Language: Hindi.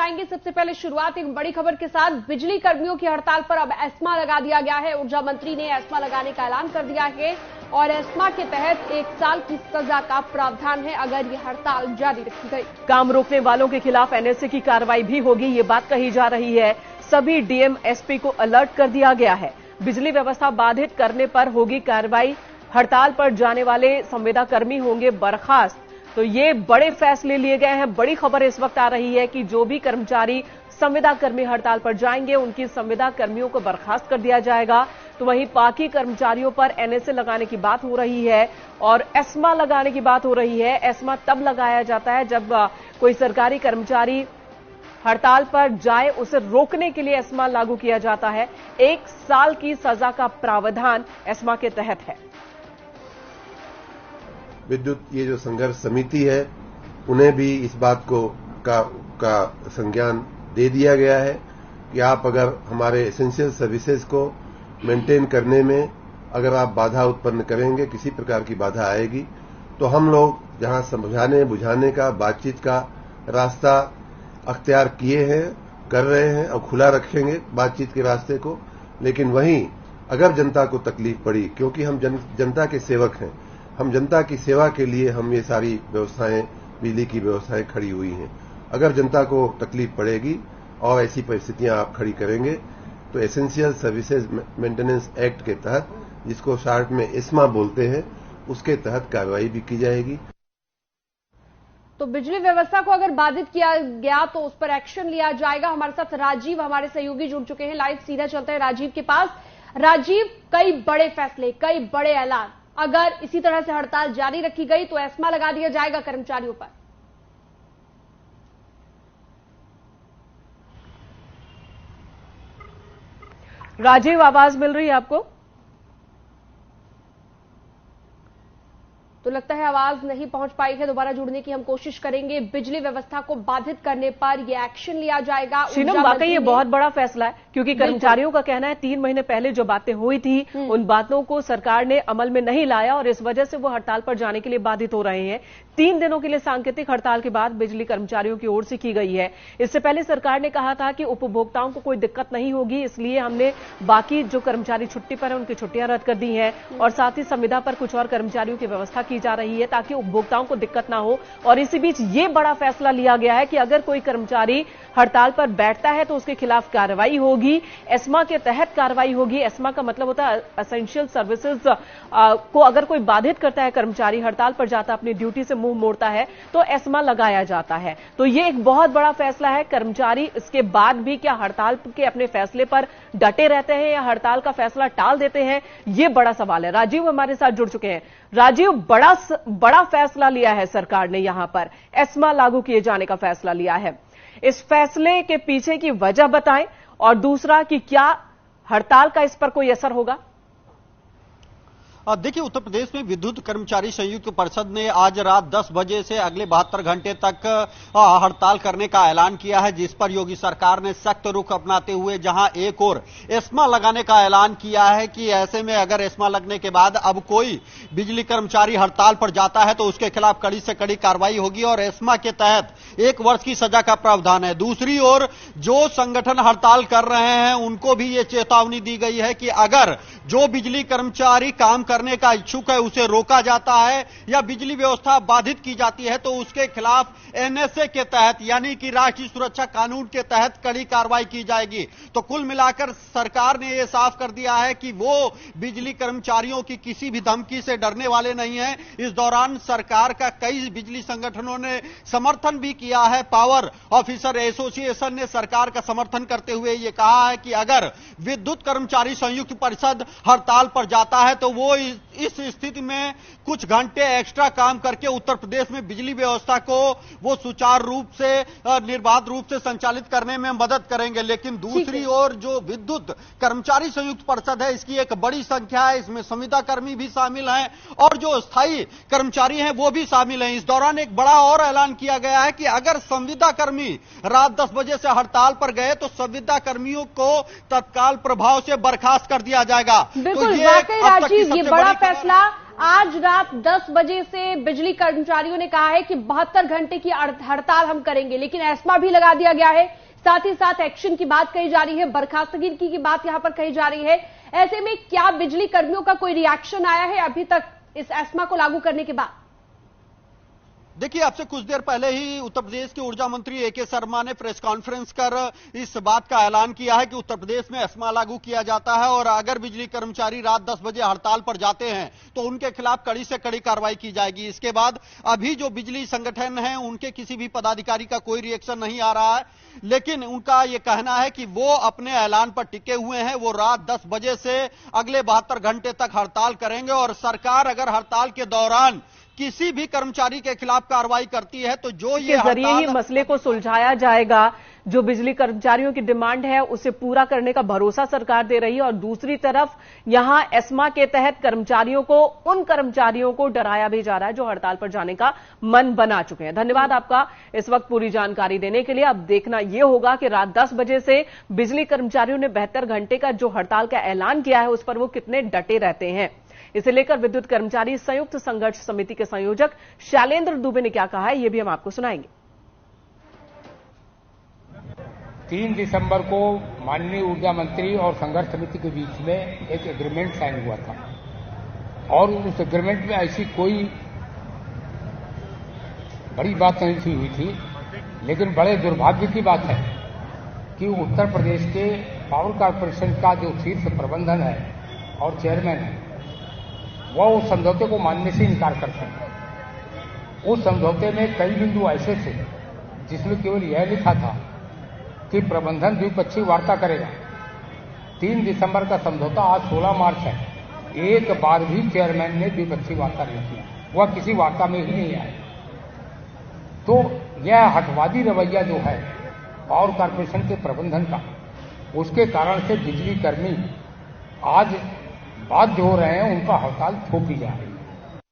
बताएंगे। सबसे पहले शुरुआत एक बड़ी खबर के साथ। बिजली कर्मियों की हड़ताल पर अब एस्मा लगा दिया गया है। ऊर्जा मंत्री ने एस्मा लगाने का ऐलान कर दिया है और एस्मा के तहत 1 साल की सजा का प्रावधान है अगर ये हड़ताल जारी रखी गई। काम रोकने वालों के खिलाफ एनएसए की कार्रवाई भी होगी, ये बात कही जा रही है। सभी डीएम एसपी को अलर्ट कर दिया गया है। बिजली व्यवस्था बाधित करने पर होगी कार्रवाई। हड़ताल पर जाने वाले संविदाकर्मी होंगे बर्खास्त। तो ये बड़े फैसले लिए गए हैं। बड़ी खबर इस वक्त आ रही है कि जो भी कर्मचारी संविदाकर्मी हड़ताल पर जाएंगे उनकी संविदाकर्मियों को बर्खास्त कर दिया जाएगा। तो वहीं बाकी कर्मचारियों पर एनएसए लगाने की बात हो रही है और एस्मा लगाने की बात हो रही है। एस्मा तब लगाया जाता है जब कोई सरकारी कर्मचारी हड़ताल पर जाए, उसे रोकने के लिए एस्मा लागू किया जाता है। 1 साल की सजा का प्रावधान एस्मा के तहत है। विद्युत ये जो संघर्ष समिति है उन्हें भी इस बात को का संज्ञान दे दिया गया है कि आप अगर हमारे एसेंशियल सर्विसेज को मेंटेन करने में अगर आप बाधा उत्पन्न करेंगे, किसी प्रकार की बाधा आएगी, तो हम लोग जहां समझाने बुझाने का बातचीत का रास्ता अख्तियार किए हैं, कर रहे हैं और खुला रखेंगे बातचीत के रास्ते को। लेकिन वहीं अगर जनता को तकलीफ पड़ी, क्योंकि हम जनता के सेवक हैं, हम जनता की सेवा के लिए हम ये सारी व्यवस्थाएं, बिजली की व्यवस्थाएं खड़ी हुई हैं। अगर जनता को तकलीफ पड़ेगी और ऐसी परिस्थितियां आप खड़ी करेंगे तो एसेंशियल सर्विसेज मेंटेनेंस एक्ट के तहत, जिसको शॉर्ट में एस्मा बोलते हैं, उसके तहत कार्रवाई भी की जाएगी। तो बिजली व्यवस्था को अगर बाधित किया गया तो उस पर एक्शन लिया जाएगा। हमारे साथ राजीव, हमारे सहयोगी, जुड़ चुके हैं लाइव। सीधा चलते हैं राजीव के पास। राजीव, कई बड़े फैसले, कई बड़े ऐलान। अगर इसी तरह से हड़ताल जारी रखी गई तो एस्मा लगा दिया जाएगा कर्मचारियों पर। राजीव, आवाज मिल रही है आपको? तो लगता है आवाज नहीं पहुंच पाई है। दोबारा जुड़ने की हम कोशिश करेंगे। बिजली व्यवस्था को बाधित करने पर यह एक्शन लिया जाएगा। शीनम, वाकई ये बहुत बड़ा फैसला है क्योंकि कर्मचारियों का कहना है 3 महीने पहले जो बातें हुई थी उन बातों को सरकार ने अमल में नहीं लाया और इस वजह से वो हड़ताल पर जाने के लिए बाधित हो रहे हैं। 3 दिनों के लिए सांकेतिक हड़ताल की बात बिजली कर्मचारियों की ओर से की गई है। इससे पहले सरकार ने कहा था कि उपभोक्ताओं को कोई दिक्कत नहीं होगी, इसलिए हमने बाकी जो कर्मचारी छुट्टी पर है उनकी छुट्टियां रद्द कर दी हैं और साथ ही संविदा पर कुछ और कर्मचारियों की व्यवस्था की जा रही है ताकि उपभोक्ताओं को दिक्कत ना हो। और इसी बीच ये बड़ा फैसला लिया गया है कि अगर कोई कर्मचारी हड़ताल पर बैठता है तो उसके खिलाफ कार्रवाई होगी। एस्मा के तहत कार्रवाई होगी। एस्मा का मतलब होता है एसेंशियल सर्विसेज को अगर कोई बाधित करता है, कर्मचारी हड़ताल पर जाता है, अपनी ड्यूटी से मुंह मोड़ता है, तो एस्मा लगाया जाता है। तो ये एक बहुत बड़ा फैसला है। कर्मचारी इसके बाद भी क्या हड़ताल के अपने फैसले पर डटे रहते हैं या हड़ताल का फैसला टाल देते हैं, ये बड़ा सवाल है। राजीव हमारे साथ जुड़ चुके हैं। राजीव, बड़ा फैसला लिया है सरकार ने, यहां पर एस्मा लागू किए जाने का फैसला लिया है। इस फैसले के पीछे की वजह बताएं और दूसरा कि क्या हड़ताल का इस पर कोई असर होगा? देखिए, उत्तर प्रदेश में विद्युत कर्मचारी संयुक्त परिषद ने आज रात 10 बजे से अगले 72 घंटे तक हड़ताल करने का ऐलान किया है, जिस पर योगी सरकार ने सख्त रुख अपनाते हुए जहां एक और एस्मा लगाने का ऐलान किया है कि ऐसे में अगर एस्मा लगने के बाद अब कोई बिजली कर्मचारी हड़ताल पर जाता है तो उसके खिलाफ कड़ी से कड़ी कार्रवाई होगी और एस्मा के तहत 1 वर्ष की सजा का प्रावधान है। दूसरी ओर जो संगठन हड़ताल कर रहे हैं उनको भी ये चेतावनी दी गई है कि अगर जो बिजली कर्मचारी काम करने का इच्छुक है उसे रोका जाता है या बिजली व्यवस्था बाधित की जाती है तो उसके खिलाफ एनएसए के तहत यानी कि राष्ट्रीय सुरक्षा कानून के तहत कड़ी कार्रवाई की जाएगी। तो कुल मिलाकर सरकार ने यह साफ कर दिया है कि वो बिजली कर्मचारियों की किसी भी धमकी से डरने वाले नहीं है। इस दौरान सरकार का कई बिजली संगठनों ने समर्थन भी किया है। पावर ऑफिसर एसोसिएशन ने सरकार का समर्थन करते हुए यह कहा है कि अगर विद्युत कर्मचारी संयुक्त परिषद हड़ताल पर जाता है तो वो इस स्थिति में कुछ घंटे एक्स्ट्रा काम करके उत्तर प्रदेश में बिजली व्यवस्था को वो सुचारू रूप से निर्बाध रूप से संचालित करने में मदद करेंगे। लेकिन दूसरी ओर जो विद्युत कर्मचारी संयुक्त परिषद है इसकी एक बड़ी संख्या है, इसमें संविदा कर्मी भी शामिल हैं और जो स्थायी कर्मचारी हैं वो भी शामिल हैं। इस दौरान एक बड़ा और ऐलान किया गया है कि अगर संविदा कर्मी रात 10 बजे से हड़ताल पर गए तो संविदा कर्मियों को तत्काल प्रभाव से बर्खास्त कर दिया जाएगा। बिल्कुल, वाकई राजीव ये बड़ा फैसला आज रात 10 बजे से बिजली कर्मचारियों ने कहा है कि 72 घंटे की हड़ताल हम करेंगे, लेकिन एस्मा भी लगा दिया गया है। साथ ही साथ एक्शन की बात कही जा रही है, बर्खास्तगी की बात यहां पर कही जा रही है। ऐसे में क्या बिजली कर्मियों का कोई रिएक्शन आया है अभी तक इस एस्मा को लागू करने के बाद? देखिए, आपसे कुछ देर पहले ही उत्तर प्रदेश के ऊर्जा मंत्री ए.के. शर्मा ने प्रेस कॉन्फ्रेंस कर इस बात का ऐलान किया है कि उत्तर प्रदेश में एस्मा लागू किया जाता है और अगर बिजली कर्मचारी रात 10 बजे हड़ताल पर जाते हैं तो उनके खिलाफ कड़ी से कड़ी कार्रवाई की जाएगी। इसके बाद अभी जो बिजली संगठन है उनके किसी भी पदाधिकारी का कोई रिएक्शन नहीं आ रहा है, लेकिन उनका यह कहना है कि वो अपने ऐलान पर टिके हुए हैं। वो रात 10 बजे से अगले 72 घंटे तक हड़ताल करेंगे और सरकार अगर हड़ताल के दौरान किसी भी कर्मचारी के खिलाफ कार्रवाई करती है तो जो ये जरिए ही मसले को सुलझाया जाएगा। जो बिजली कर्मचारियों की डिमांड है उसे पूरा करने का भरोसा सरकार दे रही है और दूसरी तरफ यहां एस्मा के तहत उन कर्मचारियों को डराया भी जा रहा है जो हड़ताल पर जाने का मन बना चुके हैं। धन्यवाद आपका इस वक्त पूरी जानकारी देने के लिए। अब देखना यह होगा कि रात 10 बजे से बिजली कर्मचारियों ने 72 घंटे का जो हड़ताल का ऐलान किया है उस पर वो कितने डटे रहते हैं। इसे लेकर विद्युत कर्मचारी संयुक्त संघर्ष समिति के संयोजक शैलेंद्र दुबे ने क्या कहा है, यह भी हम आपको सुनाएंगे। 3 दिसंबर को माननीय ऊर्जा मंत्री और संघर्ष समिति के बीच में एक एग्रीमेंट साइन हुआ था और उस एग्रीमेंट में ऐसी कोई बड़ी बात नहीं हुई थी, लेकिन बड़े दुर्भाग्य की बात है कि उत्तर प्रदेश के पावर कॉर्पोरेशन का जो शीर्ष प्रबंधन है और चेयरमैन है वह उस समझौते को मानने से इनकार करते हैं। उस समझौते में कई बिंदु ऐसे थे जिसमें केवल यह लिखा था कि प्रबंधन द्विपक्षीय वार्ता करेगा। 3 दिसंबर का समझौता आज 16 मार्च है, एक बार भी चेयरमैन ने द्विपक्षीय वार्ता नहीं की, वह किसी वार्ता में ही नहीं आए। तो यह हटवादी रवैया जो है पावर कॉर्पोरेशन के प्रबंधन का, उसके कारण से बिजली कर्मी आज बाध्य हो रहे हैं, उनका हड़ताल थोपी जा रही है।